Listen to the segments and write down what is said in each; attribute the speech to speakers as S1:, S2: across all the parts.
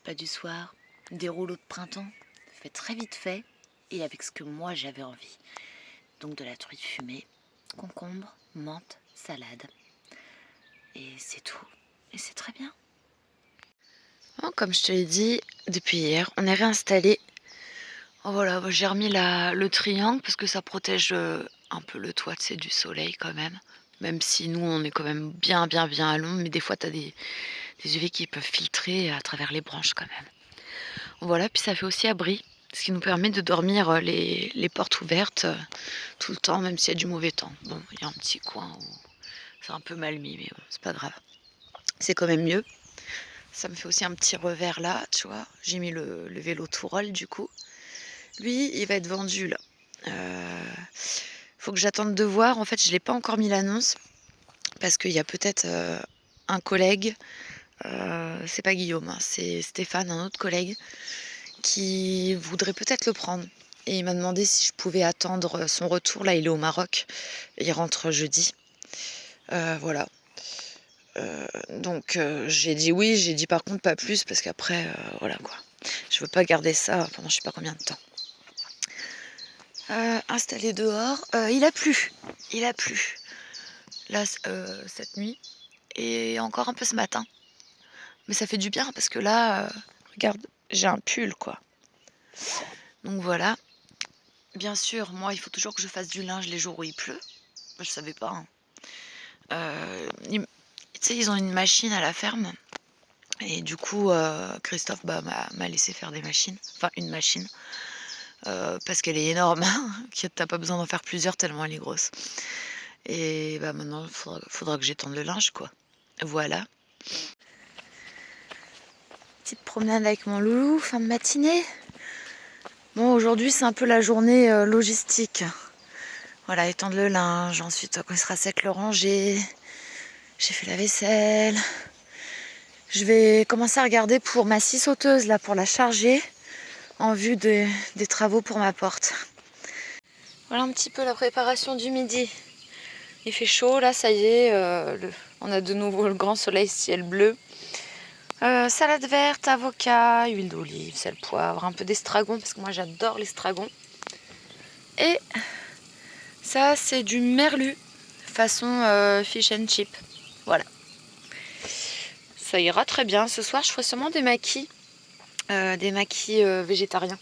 S1: repas du soir, des rouleaux de printemps, fait très vite fait et avec ce que moi j'avais envie. Donc de la truite fumée, concombre, menthe, salade. Et c'est tout. Et c'est très bien. Bon, comme je te l'ai dit, depuis hier, on est réinstallé. Oh, voilà, j'ai remis le triangle parce que ça protège un peu le toit, c'est du soleil quand même. Même si nous, on est quand même bien à l'ombre, mais des fois, tu as des UV qui peuvent filtrer à travers les branches quand même. Voilà, puis ça fait aussi abri, ce qui nous permet de dormir les portes ouvertes tout le temps, même s'il y a du mauvais temps. Bon, il y a un petit coin où c'est un peu mal mis, mais bon, c'est pas grave. C'est quand même mieux. Ça me fait aussi un petit revers là, tu vois. J'ai mis le vélo Tourol du coup. Lui, il va être vendu là. Faut que j'attende de voir. En fait, je l'ai pas encore mis l'annonce parce qu'il y a peut-être un collègue. C'est pas Guillaume, hein, c'est Stéphane, un autre collègue, qui voudrait peut-être le prendre. Et il m'a demandé si je pouvais attendre son retour. Là, il est au Maroc. Il rentre jeudi. Voilà. Donc j'ai dit oui, j'ai dit par contre pas plus parce qu'après, voilà quoi. Je veux pas garder ça pendant je sais pas combien de temps. Installé dehors, il a plu. Il a plu. Là, cette nuit. Et encore un peu ce matin. Mais ça fait du bien parce que là, regarde, j'ai un pull quoi. Donc voilà. Bien sûr, moi, il faut toujours que je fasse du linge les jours où il pleut. Je savais pas. Hein. Tu sais, ils ont une machine à la ferme. Et du coup, Christophe m'a laissé faire des machines. Enfin, une machine. Parce qu'elle est énorme. T'as pas besoin d'en faire plusieurs tellement elle est grosse. Et maintenant, il faudra que j'étende le linge, quoi. Voilà. Petite promenade avec mon loulou, fin de matinée. Bon, aujourd'hui, c'est un peu la journée logistique. Voilà, étendre le linge. Ensuite, quand il sera sec, le ranger. J'ai fait la vaisselle. Je vais commencer à regarder pour ma scie sauteuse, là, pour la charger, en vue des travaux pour ma porte. Voilà un petit peu la préparation du midi. Il fait chaud, là, ça y est. On a de nouveau le grand soleil, ciel bleu. Salade verte, avocat, huile d'olive, sel, poivre, un peu d'estragon, parce que moi, j'adore l'estragon. Et ça, c'est du merlu, façon fish and chip. Voilà. Ça ira très bien. Ce soir, je ferai sûrement des maquis végétariens.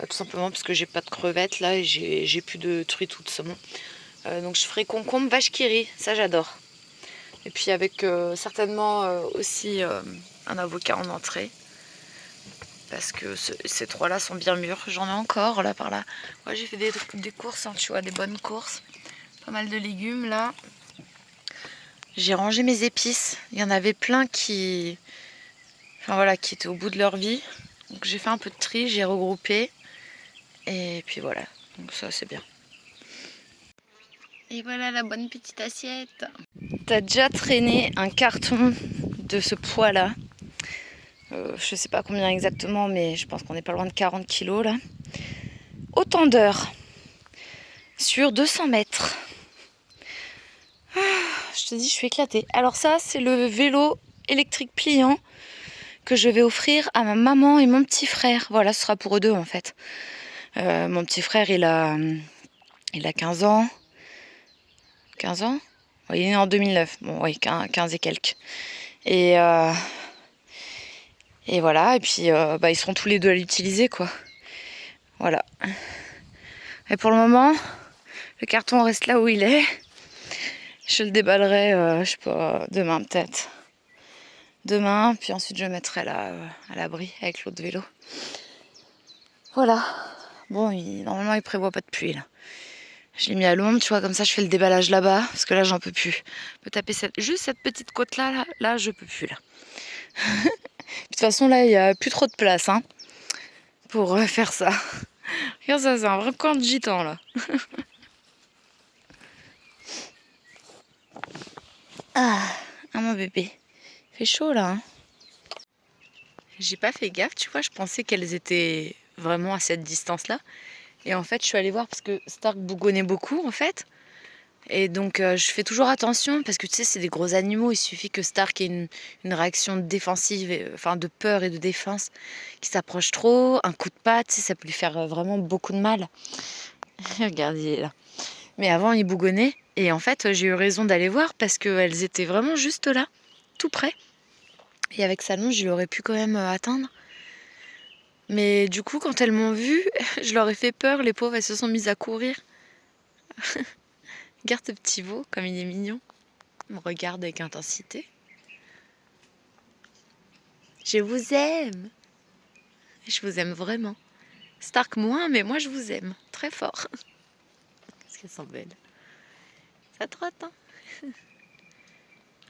S1: Tout simplement parce que j'ai pas de crevettes là et j'ai plus de truite ou de saumon. Donc je ferai concombre, vache qui rit, ça j'adore. Et puis avec certainement aussi un avocat en entrée. Parce que ces trois-là sont bien mûrs. J'en ai encore là par là. Ouais, j'ai fait des courses, hein, tu vois, des bonnes courses. Pas mal de légumes là. J'ai rangé mes épices. Il y en avait plein qui étaient au bout de leur vie. Donc j'ai fait un peu de tri, j'ai regroupé. Et puis voilà, donc ça c'est bien. Et voilà la bonne petite assiette. T'as déjà traîné un carton de ce poids-là. Je sais pas combien exactement, mais je pense qu'on n'est pas loin de 40 kilos là. Autant d'heures. Sur 200 mètres. Je te dis, je suis éclatée. Alors ça, c'est le vélo électrique pliant que je vais offrir à ma maman et mon petit frère. Voilà, ce sera pour eux deux en fait. Mon petit frère, il a 15 ans. 15 ans? Ouais, il est né en 2009. Bon, oui, 15 et quelques. Et voilà, et puis ils seront tous les deux à l'utiliser, quoi. Voilà. Et pour le moment, le carton reste là où il est. Je le déballerai, je sais pas, demain peut-être. Demain, puis ensuite je le mettrai là, à l'abri avec l'autre vélo. Voilà. Bon, normalement il prévoit pas de pluie là. Je l'ai mis à l'ombre, tu vois, comme ça je fais le déballage là-bas, parce que là j'en peux plus. Je peux taper juste cette petite côte là je peux plus là. De toute façon là il n'y a plus trop de place hein, pour faire ça. Regarde ça, c'est un vrai camp de gitans là. Ah, mon bébé. Il fait chaud là. Hein. J'ai pas fait gaffe, tu vois, je pensais qu'elles étaient vraiment à cette distance là. Et en fait je suis allée voir parce que Stark bougonnait beaucoup en fait. Et donc je fais toujours attention parce que tu sais c'est des gros animaux, il suffit que Stark ait une réaction défensive, enfin de peur et de défense, qui s'approche trop, un coup de patte, tu sais, ça peut lui faire vraiment beaucoup de mal. Regarde, il est là. Mais avant il bougonnait et en fait j'ai eu raison d'aller voir parce qu'elles étaient vraiment juste là, tout près. Et avec sa longe, je l'aurais pu quand même atteindre. Mais du coup quand elles m'ont vue, je leur ai fait peur, les pauvres, elles se sont mises à courir. Regarde ce petit veau, comme il est mignon. Il me regarde avec intensité. Je vous aime. Je vous aime vraiment. Stark moins, mais moi je vous aime. Très fort. Qu'est-ce qu'elles sont belles. Ça trotte, hein.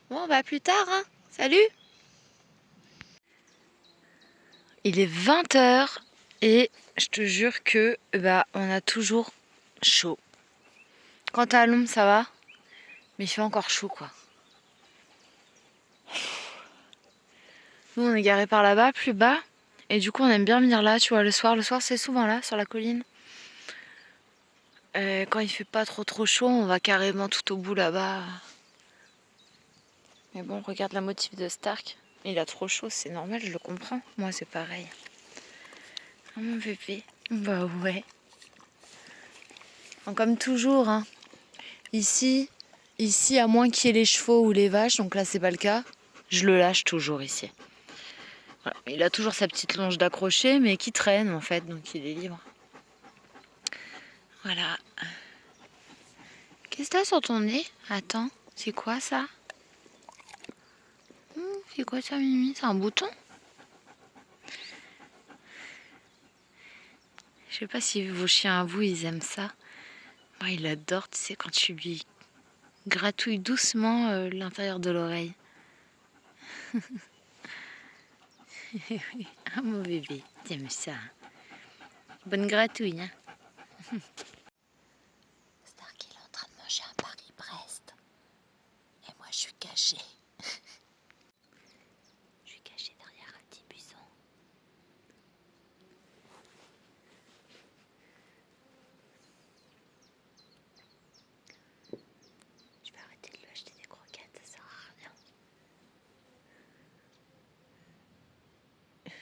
S1: Bon, bah à plus tard, hein. Salut. Il est 20h et je te jure que bah on a toujours chaud. Quant à l'ombre, ça va. Mais il fait encore chaud, quoi. Nous, on est garé par là-bas, plus bas. Et du coup, on aime bien venir là, tu vois, le soir. Le soir, c'est souvent là, sur la colline. Quand il fait pas trop chaud, on va carrément tout au bout là-bas. Mais bon, regarde la motif de Stark. Il a trop chaud, c'est normal, je le comprends. Moi, c'est pareil. Oh, mon bébé. Bah ouais. Bon, comme toujours, hein. Ici, à moins qu'il y ait les chevaux ou les vaches, donc là, c'est pas le cas, je le lâche toujours ici. Voilà. Il a toujours sa petite longe d'accrocher, mais qui traîne en fait, donc il est libre. Voilà. Qu'est-ce que t'as sur ton nez? Attends, c'est quoi ça? C'est quoi ça, Mimi? C'est un bouton? Je sais pas si vos chiens à vous, ils aiment ça. Moi, il adore, tu sais, quand tu lui gratouilles doucement l'intérieur de l'oreille. Ah, mon bébé, t'aimes ça, hein? Bonne gratouille, hein? Stark, il est en train de manger un Paris-Brest. Et moi, je suis cachée. Je suis cachée derrière un petit buisson. Je vais arrêter de lui acheter des croquettes, ça sert à rien.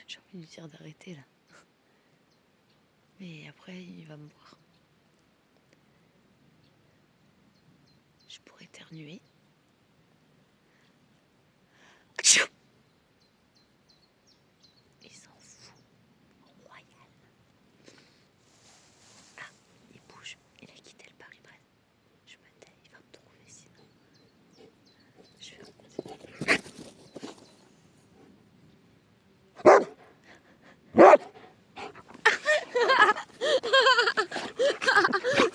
S1: J'ai envie de lui dire d'arrêter là. Mais après, il va me voir. Je pourrais éternuer. Il s'en fout. Royal. Ah, il bouge. Il a quitté le Paris-Brest. Je me tais, il va me trouver sinon. Je vais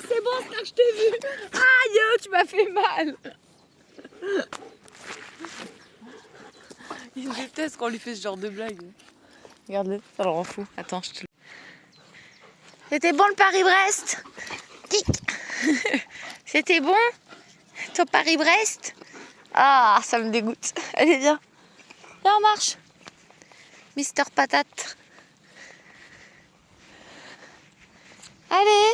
S1: C'est bon, Star, je t'ai vu. Aïe, tu m'as fait mal. Il déteste quand on lui fait ce genre de blague. Regarde-le, ça le rend fou. Attends, je te... C'était bon le Paris-Brest? C'était bon? Ton Paris-Brest? Ah, ça me dégoûte. Allez, viens. Viens, on marche. Mister Patate. Allez.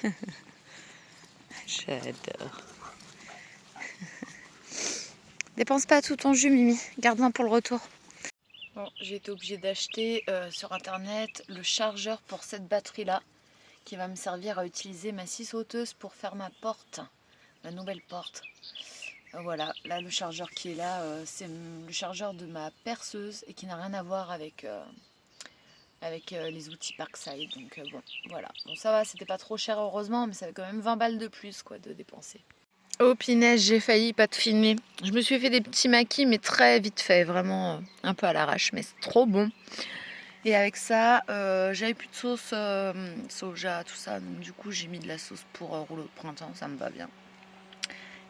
S1: Allez. J'adore. Dépense pas tout ton jus, Mimi. Garde-en pour le retour. Bon, j'ai été obligée d'acheter sur internet le chargeur pour cette batterie-là, qui va me servir à utiliser ma scie sauteuse pour faire ma porte, ma nouvelle porte. Voilà, là le chargeur qui est là, c'est le chargeur de ma perceuse et qui n'a rien à voir avec, les outils Parkside. Donc bon, voilà. Bon, ça va, c'était pas trop cher heureusement, mais ça fait quand même 20 balles de plus quoi de dépenser. Oh punaise, j'ai failli pas te filmer. Je me suis fait des petits maquis, mais très vite fait, vraiment un peu à l'arrache, mais c'est trop bon. Et avec ça, j'avais plus de sauce soja, tout ça, donc du coup j'ai mis de la sauce pour rouleau de printemps, ça me va bien.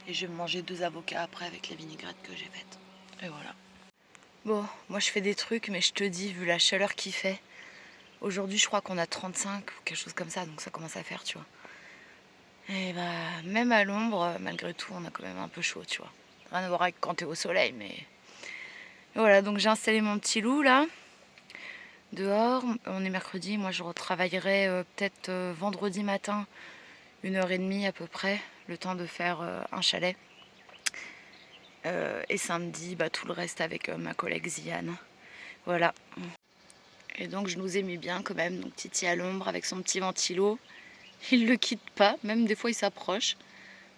S1: Et je vais manger 2 avocats après avec la vinaigrette que j'ai faite. Et voilà. Bon, moi je fais des trucs, mais je te dis, vu la chaleur qu'il fait, aujourd'hui je crois qu'on a 35 ou quelque chose comme ça, donc ça commence à faire, tu vois. Et bah, même à l'ombre, malgré tout, on a quand même un peu chaud, tu vois. Rien à voir avec quand t'es au soleil, mais... Et voilà, donc j'ai installé mon petit loup, là. dehors. On est mercredi, moi je retravaillerai peut-être vendredi matin, 1h30 à peu près, le temps de faire un chalet. Et samedi, tout le reste avec ma collègue Ziane. Voilà. Et donc je nous ai mis bien quand même, donc Titi à l'ombre avec son petit ventilo. Il le quitte pas, même des fois il s'approche.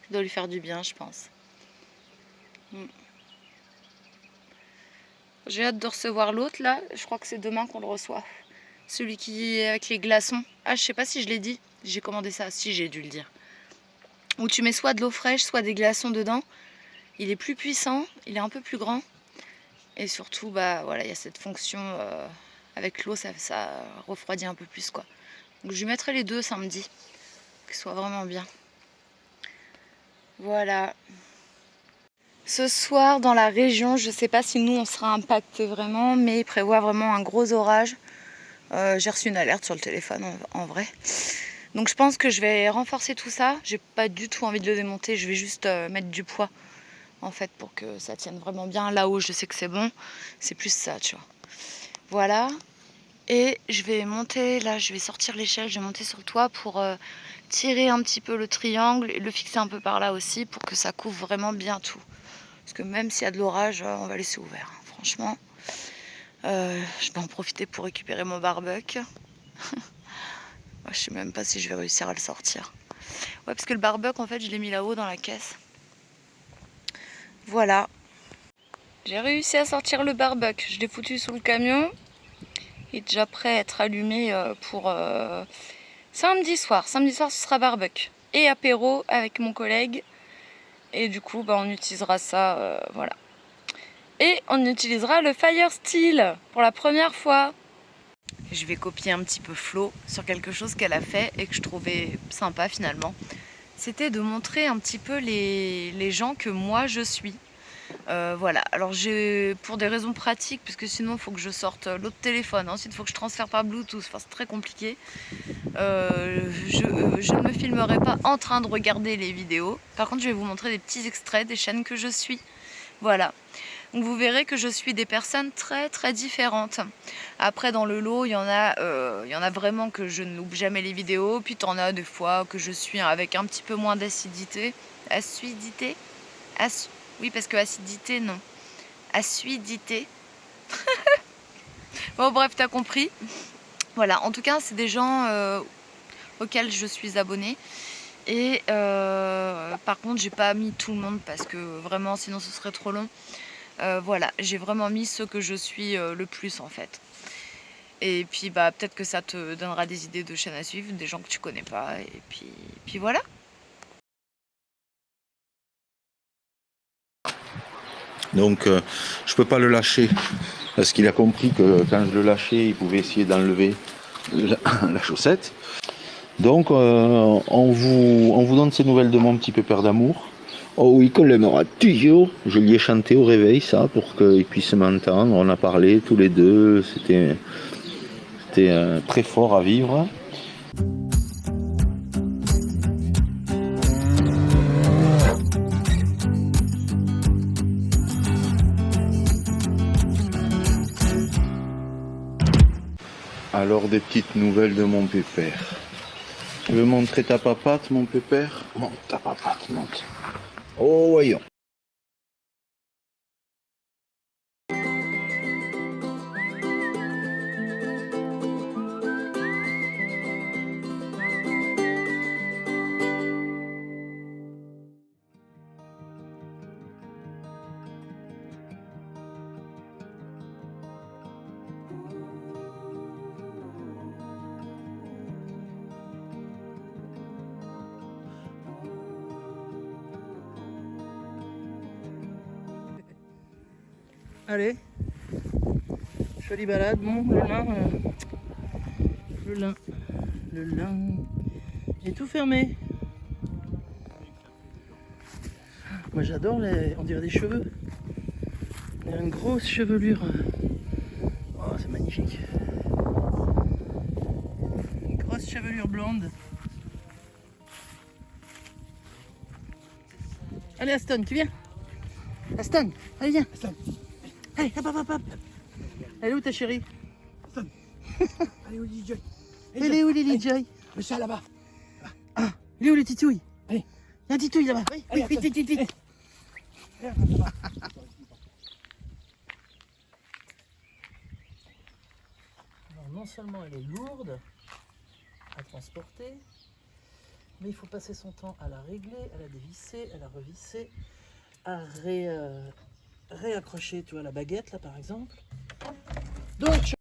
S1: Ça doit lui faire du bien, je pense. J'ai hâte de recevoir l'autre là, je crois que c'est demain qu'on le reçoit. Celui qui est avec les glaçons. Ah, je sais pas si je l'ai dit, j'ai commandé ça, si j'ai dû le dire. Où tu mets soit de l'eau fraîche, soit des glaçons dedans. Il est plus puissant, il est un peu plus grand. Et surtout, voilà, il y a cette fonction avec l'eau, ça refroidit un peu plus quoi. Donc je lui mettrai les deux samedi, que ce soit vraiment bien. Voilà. Ce soir dans la région, je sais pas si nous on sera impacté vraiment, mais il prévoit vraiment un gros orage. J'ai reçu une alerte sur le téléphone en vrai. Donc je pense que je vais renforcer tout ça. J'ai pas du tout envie de le démonter, je vais juste mettre du poids en fait pour que ça tienne vraiment bien. Là-haut je sais que c'est bon, c'est plus ça tu vois. Voilà. Et je vais monter, là je vais sortir l'échelle, je vais monter sur le toit pour tirer un petit peu le triangle et le fixer un peu par là aussi pour que ça couvre vraiment bien tout. Parce que même s'il y a de l'orage, on va laisser ouvert. Franchement, je vais en profiter pour récupérer mon barbecue. Je sais même pas si je vais réussir à le sortir. Ouais, parce que le barbecue, en fait, je l'ai mis là-haut dans la caisse. Voilà. J'ai réussi à sortir le barbecue. Je l'ai foutu sous le camion. Il est déjà prêt à être allumé pour samedi soir. Samedi soir, ce sera barbecue. Et apéro avec mon collègue. Et du coup, on utilisera ça, voilà. Et on utilisera le Fire Steel pour la première fois. Je vais copier un petit peu Flo sur quelque chose qu'elle a fait et que je trouvais sympa finalement. C'était de montrer un petit peu les gens que moi je suis. Voilà, alors pour des raisons pratiques, puisque sinon il faut que je sorte l'autre téléphone, ensuite il faut que je transfère par Bluetooth, enfin c'est très compliqué. Je ne me filmerai pas en train de regarder les vidéos. Par contre je vais vous montrer des petits extraits des chaînes que je suis. Voilà. Donc vous verrez que je suis des personnes très très différentes. Après dans le lot, il y en a vraiment que je ne loupe jamais les vidéos. Puis t'en as des fois que je suis avec un petit peu moins d'acidité. Acidité oui, parce que acidité, non. Acidité. Bon bref, t'as compris. Voilà, en tout cas c'est des gens auxquels je suis abonnée. Et par contre j'ai pas mis tout le monde parce que vraiment sinon ce serait trop long. Voilà, j'ai vraiment mis ceux que je suis le plus en fait. Et puis peut-être que ça te donnera des idées de chaînes à suivre, des gens que tu connais pas. Et puis voilà.
S2: Donc je peux pas le lâcher parce qu'il a compris que quand je le lâchais, il pouvait essayer d'enlever la chaussette. Donc on vous donne ces nouvelles de mon petit pépère d'amour. Oh oui, qu'on l'aimera toujours. Je lui ai chanté au réveil ça pour qu'il puisse m'entendre. On a parlé tous les deux. C'était très fort à vivre. Alors des petites nouvelles de mon pépère. Tu veux montrer ta papate, mon pépère? Monte ta papate, monte. Oh, voyons.
S3: Allez, jolie balade. Bon, le lin est tout fermé. Moi j'adore on dirait des cheveux. Il y a une grosse chevelure. Oh, c'est magnifique. Une grosse chevelure blonde. Allez Aston, tu viens? Aston, allez viens. Aston. Allez, hop, hop, hop, hop. Elle est où ta chérie? Aston. Allez, où les DJ? Elle est où les DJ? Le chat là-bas. Il est où les titouilles? Allez, il y a un titouille là-bas. Vite, vite, vite, vite. Alors, non seulement elle est lourde à transporter, mais il faut passer son temps à la régler, à la dévisser, à la revisser, à réaccrocher, tu vois, la baguette là par exemple. Donc,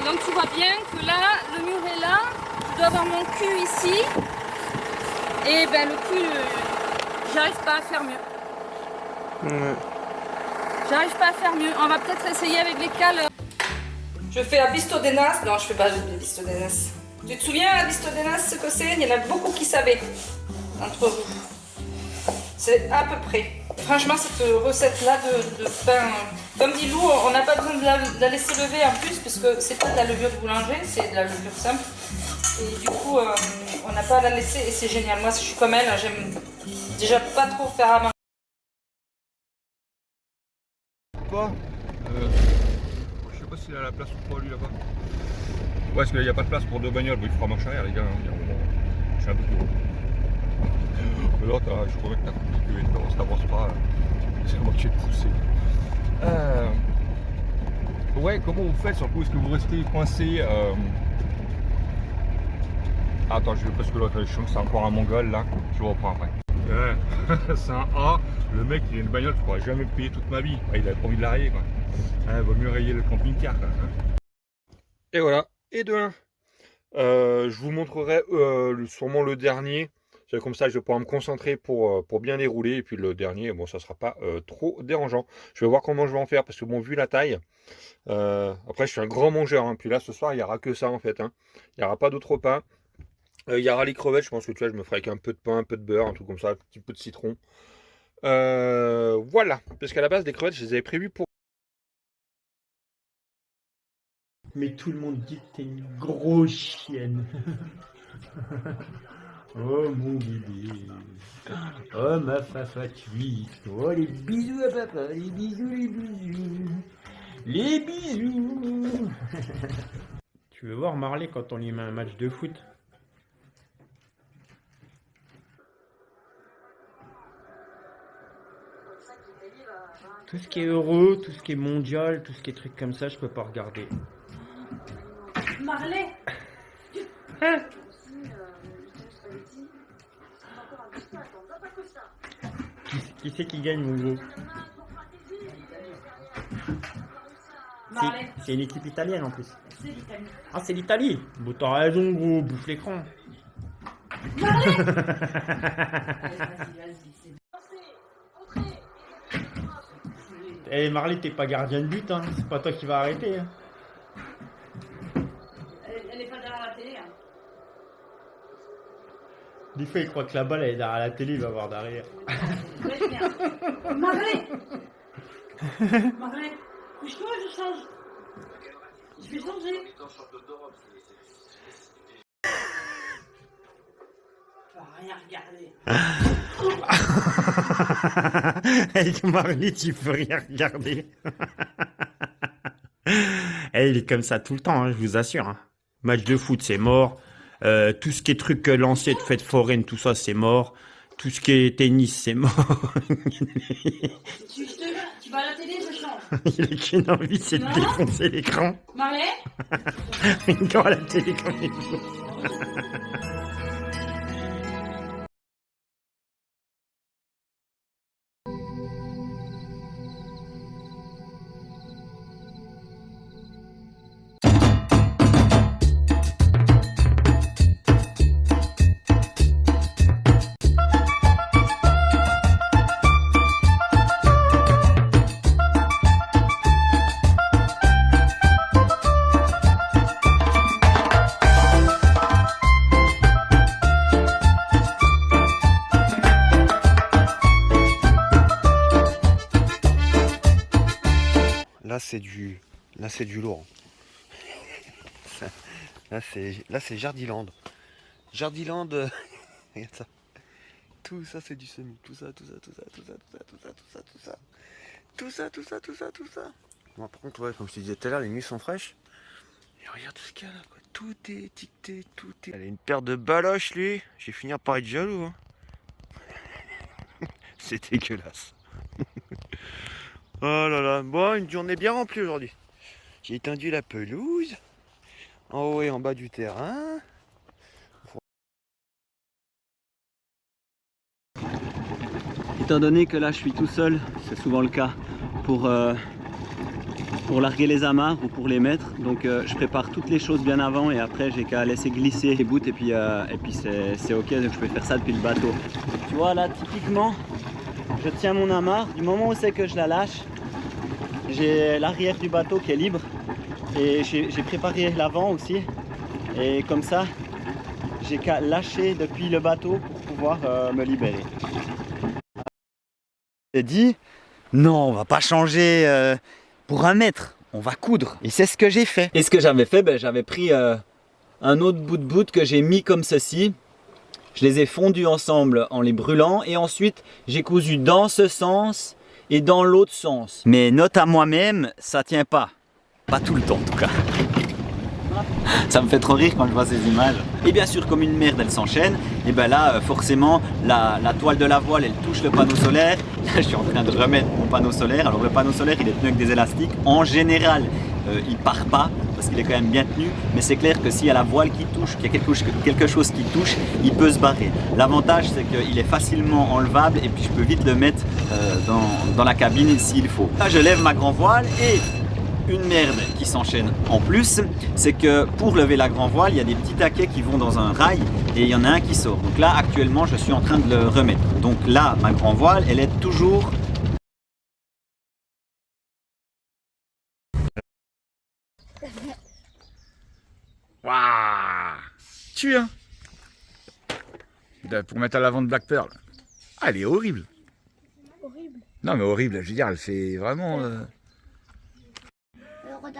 S4: donc tu vois bien que là, le mur est là, je dois avoir mon cul ici, et ben le cul, j'arrive pas à faire mieux. J'arrive pas à faire mieux, on va peut-être essayer avec les cales. Je fais la bistodenas, non je fais pas de bistodenas. Tu te souviens la bistodenas ce que c'est? Il y en a beaucoup qui savaient, entre vous. C'est à peu près. Franchement cette recette là de pain, comme dit Lou, on n'a pas besoin de la laisser lever en plus puisque c'est pas de la levure de boulanger, c'est de la levure simple. Et du coup on n'a pas à la laisser et c'est génial. Moi je suis comme elle, j'aime déjà pas trop faire à manger.
S5: Quoi je sais pas s'il a la place ou pas lui là-bas. Ouais, parce qu'il n'y a pas de place pour deux bagnoles, il fera marche arrière les gars, hein. Il y a un moment, je suis un peu plus haut. L'autre, je crois que t'as compliqué, on s'avance pas, c'est moi qui vais te pousser. Ouais, comment vous faites sur le coup? Est-ce que vous restez coincé Attends, parce que l'autre, je sens que c'est encore un mongol là, je reprends après. Ouais, c'est un A, le mec il a une bagnole, je pourrais jamais le payer toute ma vie. Ouais, il avait pas envie de la rayer quoi. Vaut mieux rayer le camping-car quoi. Et voilà, et de 1. Je vous montrerai sûrement le dernier. Comme ça je vais pouvoir me concentrer pour bien dérouler. Et puis le dernier, bon ça sera pas trop dérangeant. Je vais voir comment je vais en faire parce que bon vu la taille. Après je suis un grand mangeur. Hein, puis là ce soir il n'y aura que ça en fait. Hein. Il n'y aura pas d'autres repas. Il y aura les crevettes, je pense que tu vois, je me ferai avec un peu de pain, un peu de beurre, un truc comme ça, un petit peu de citron. Voilà, parce qu'à la base, des crevettes, je les avais prévues pour...
S6: Mais tout le monde dit que t'es une grosse chienne. Oh mon bébé. Oh ma fafatouille. Oh les bisous à papa, les bisous, les bisous. Les bisous. Tu veux voir Marley quand on lui met un match de foot? Tout ce qui est heureux, tout ce qui est mondial, tout ce qui est trucs comme ça, je peux pas regarder.
S4: Marley.
S6: Qui c'est qui gagne mon gros? C'est une équipe italienne en plus.
S4: C'est l'Italie.
S6: Ah c'est l'Italie. Bon t'as raison gros, bouffe l'écran.
S4: Marley.
S6: Eh Marley, t'es pas gardien de but, hein. C'est pas toi qui vas arrêter. Hein.
S4: Elle est pas derrière la télé. Hein.
S6: Des fois, il croit que la balle elle est derrière la télé, il va voir derrière.
S4: Marley. Marley, couche-toi, je change. Je vais changer. Tu vas rien regarder.
S6: Avec Marley, tu peux rien regarder. Et il est comme ça tout le temps, hein, je vous assure. Hein. Match de foot, c'est mort. Tout ce qui est truc lancé de fête foraine, tout ça, c'est mort. Tout ce qui est tennis, c'est mort.
S4: Tu vas à la télé, je change.
S6: Il a qu'une envie, c'est de défoncer l'écran.
S4: Marley.
S6: Quand à la télé, quand il faut.
S7: Là, c'est du Là c'est du lourd. Là c'est Jardiland. Jardiland, regarde ça. Tout ça c'est du semi. Tout ça. Bon, par contre, ouais, comme je te disais tout à l'heure, les nuits sont fraîches. Et regarde tout ce qu'il y a là, quoi. Tout est étiqueté, tout est. Elle a une paire de baloches, lui. Je vais finir par être jaloux. Hein. C'est dégueulasse. Oh là là. Bon, une journée bien remplie aujourd'hui. J'ai étendu la pelouse. En haut et en bas du terrain.
S8: Étant donné que là je suis tout seul, c'est souvent le cas pour larguer les amarres ou pour les mettre, donc je prépare toutes les choses bien avant et après j'ai qu'à laisser glisser les bouts et puis c'est ok, donc je peux faire ça depuis le bateau. Tu vois là typiquement je tiens mon amarre, du moment où c'est que je la lâche, j'ai l'arrière du bateau qui est libre et j'ai préparé l'avant aussi et comme ça j'ai qu'à lâcher depuis le bateau pour pouvoir me libérer. J'ai dit non, on va pas changer pour 1 mètre, on va coudre. Et c'est ce que j'ai fait. Et ce que j'avais fait, ben, j'avais pris un autre bout de bout que j'ai mis comme ceci. Je les ai fondus ensemble en les brûlant et ensuite j'ai cousu dans ce sens et dans l'autre sens. Mais note à moi-même, ça tient pas. Pas tout le temps en tout cas. Ça me fait trop rire quand je vois ces images. Et bien sûr, comme une merde elle s'enchaîne, et ben là forcément la toile de la voile elle touche le panneau solaire. Là je suis en train de remettre mon panneau solaire. Alors le panneau solaire il est tenu avec des élastiques. En général il part pas parce qu'il est quand même bien tenu. Mais c'est clair que s'il y a la voile qui touche, qu'il y a quelque chose qui touche, il peut se barrer. L'avantage c'est qu'il est facilement enlevable et puis je peux vite le mettre dans la cabine s'il faut. Là je lève ma grand voile et une merde qui s'enchaîne en plus, c'est que pour lever la grand voile, il y a des petits taquets qui vont dans un rail et il y en a un qui sort. Donc là, actuellement, je suis en train de le remettre. Donc là, ma grand voile, elle est toujours...
S5: Waouh. Tu hein. Pour mettre à l'avant de Black Pearl. Ah, elle est horrible. Horrible. Non mais horrible, je veux dire, elle fait vraiment...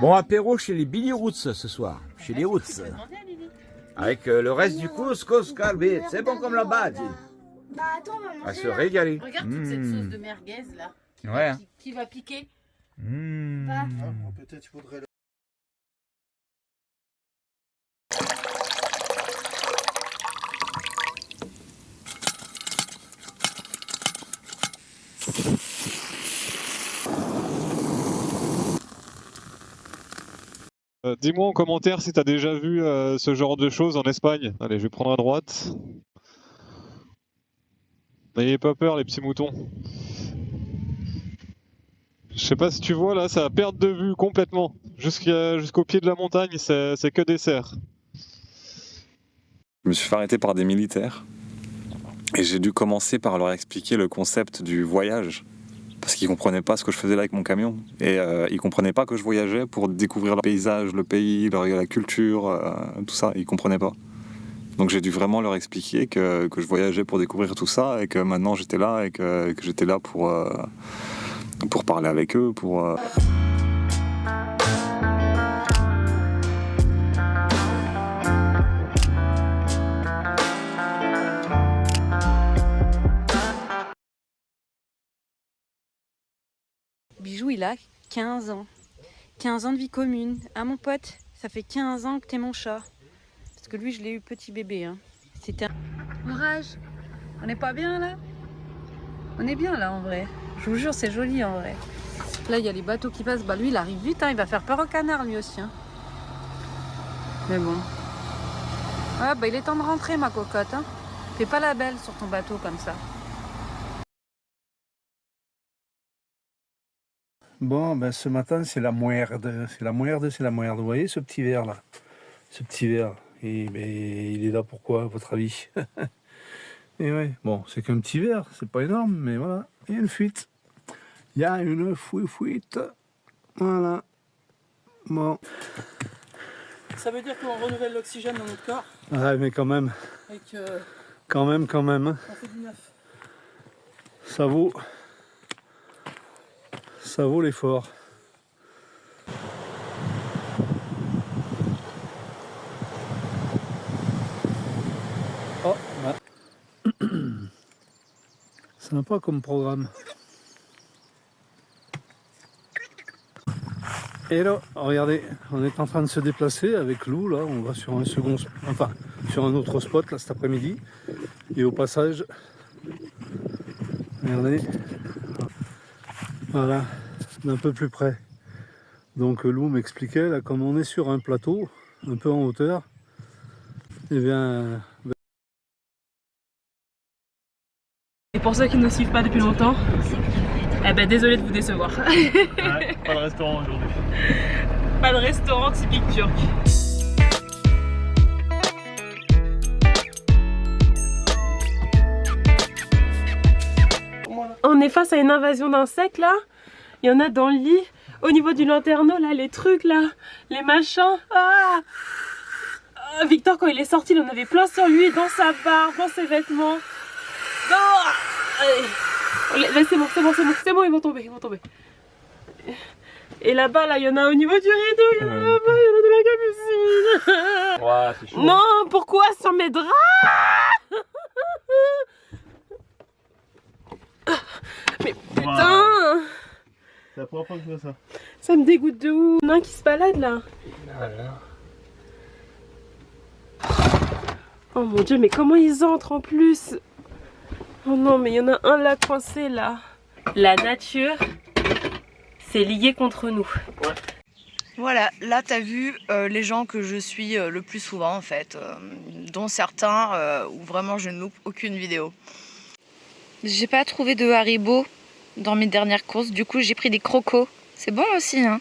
S5: Bon apéro chez les Billy Roots ce soir, chez les Roots. Avec le reste du couscous calbé, c'est bon comme la base.
S9: Bah attends, on va
S5: À se régaler.
S1: Regarde toute cette sauce de merguez là.
S5: Ouais.
S1: Qui va piquer.
S2: Peut-être il faudrait...
S10: Dis-moi en commentaire si tu as déjà vu ce genre de choses en Espagne. Allez, je vais prendre à droite. N'ayez pas peur les petits moutons. Je sais pas si tu vois là, ça perd de vue complètement. Jusqu'au pied de la montagne, c'est que des cerfs.
S11: Je me suis fait arrêter par des militaires et j'ai dû commencer par leur expliquer le concept du voyage. Parce qu'ils ne comprenaient pas ce que je faisais là avec mon camion. Et ils ne comprenaient pas que je voyageais pour découvrir le paysage, le pays, la culture, tout ça. Ils ne comprenaient pas. Donc j'ai dû vraiment leur expliquer que je voyageais pour découvrir tout ça et que maintenant j'étais là et que j'étais là pour parler avec eux, pour...
S12: Bijou, il a 15 ans. 15 ans de vie commune. Ah mon pote, ça fait 15 ans que t'es mon chat. Parce que lui, je l'ai eu petit bébé. Hein. C'était un orage. On n'est pas bien là? On est bien là en vrai. Je vous jure, c'est joli en vrai. Là, il y a les bateaux qui passent. Bah lui, il arrive vite. Hein. Il va faire peur au canard lui aussi. Hein. Mais bon. Ah bah il est temps de rentrer ma cocotte. Hein. Fais pas la belle sur ton bateau comme ça.
S13: Bon, ben ce matin, c'est la mouerde. C'est la mouerde, c'est la mouerde. Vous voyez ce petit verre là? Ce petit verre. Et ben, il est là pourquoi, à votre avis? Et ouais, bon, c'est qu'un petit verre, c'est pas énorme, mais voilà. Il y a une fuite. Il y a une fuite. Voilà. Bon.
S3: Ça veut dire qu'on renouvelle l'oxygène dans notre corps?
S13: Ouais, mais quand même.
S3: Et que...
S13: Quand même. Hein.
S3: On fait du neuf.
S13: Ça vaut l'effort. Sympa comme programme. Et là, regardez, on est en train de se déplacer avec Lou, là, on va sur un second, enfin, sur un autre spot, là, cet après-midi. Et au passage, regardez, voilà, d'un peu plus près. Donc Lou m'expliquait, là, comme on est sur un plateau, un peu en hauteur, et bien...
S14: Et pour ceux qui ne nous suivent pas depuis longtemps, eh ben désolé de vous décevoir.
S10: Ouais, pas de restaurant aujourd'hui.
S14: Pas de restaurant typique turc. On est face à une invasion d'insectes là. Il y en a dans le lit. Au niveau du lanterneau là, les trucs là, les machins. Ah, Victor quand il est sorti, il en avait plein sur lui, dans sa barbe, dans ses vêtements. Oh, là c'est bon, ils vont tomber, Et là-bas, là, il y en a au niveau du rideau, il y en a là-bas, il y en a de la capucine.
S10: Ouais, c'est chaud.
S14: Non, pourquoi sur mes draps? Mais putain,
S10: C'est la première fois que je vois ça.
S14: ça me dégoûte de ouf. Il y en a un qui se balade là. Oh mon dieu, mais comment ils entrent en plus? Oh non, mais il y en a un là coincé là. La nature, c'est lié contre nous.
S10: Ouais.
S1: Voilà, là t'as vu les gens que je suis le plus souvent en fait, dont certains où vraiment je ne loupe aucune vidéo. J'ai pas trouvé de Haribo dans mes dernières courses, du coup j'ai pris des crocos. C'est bon aussi hein.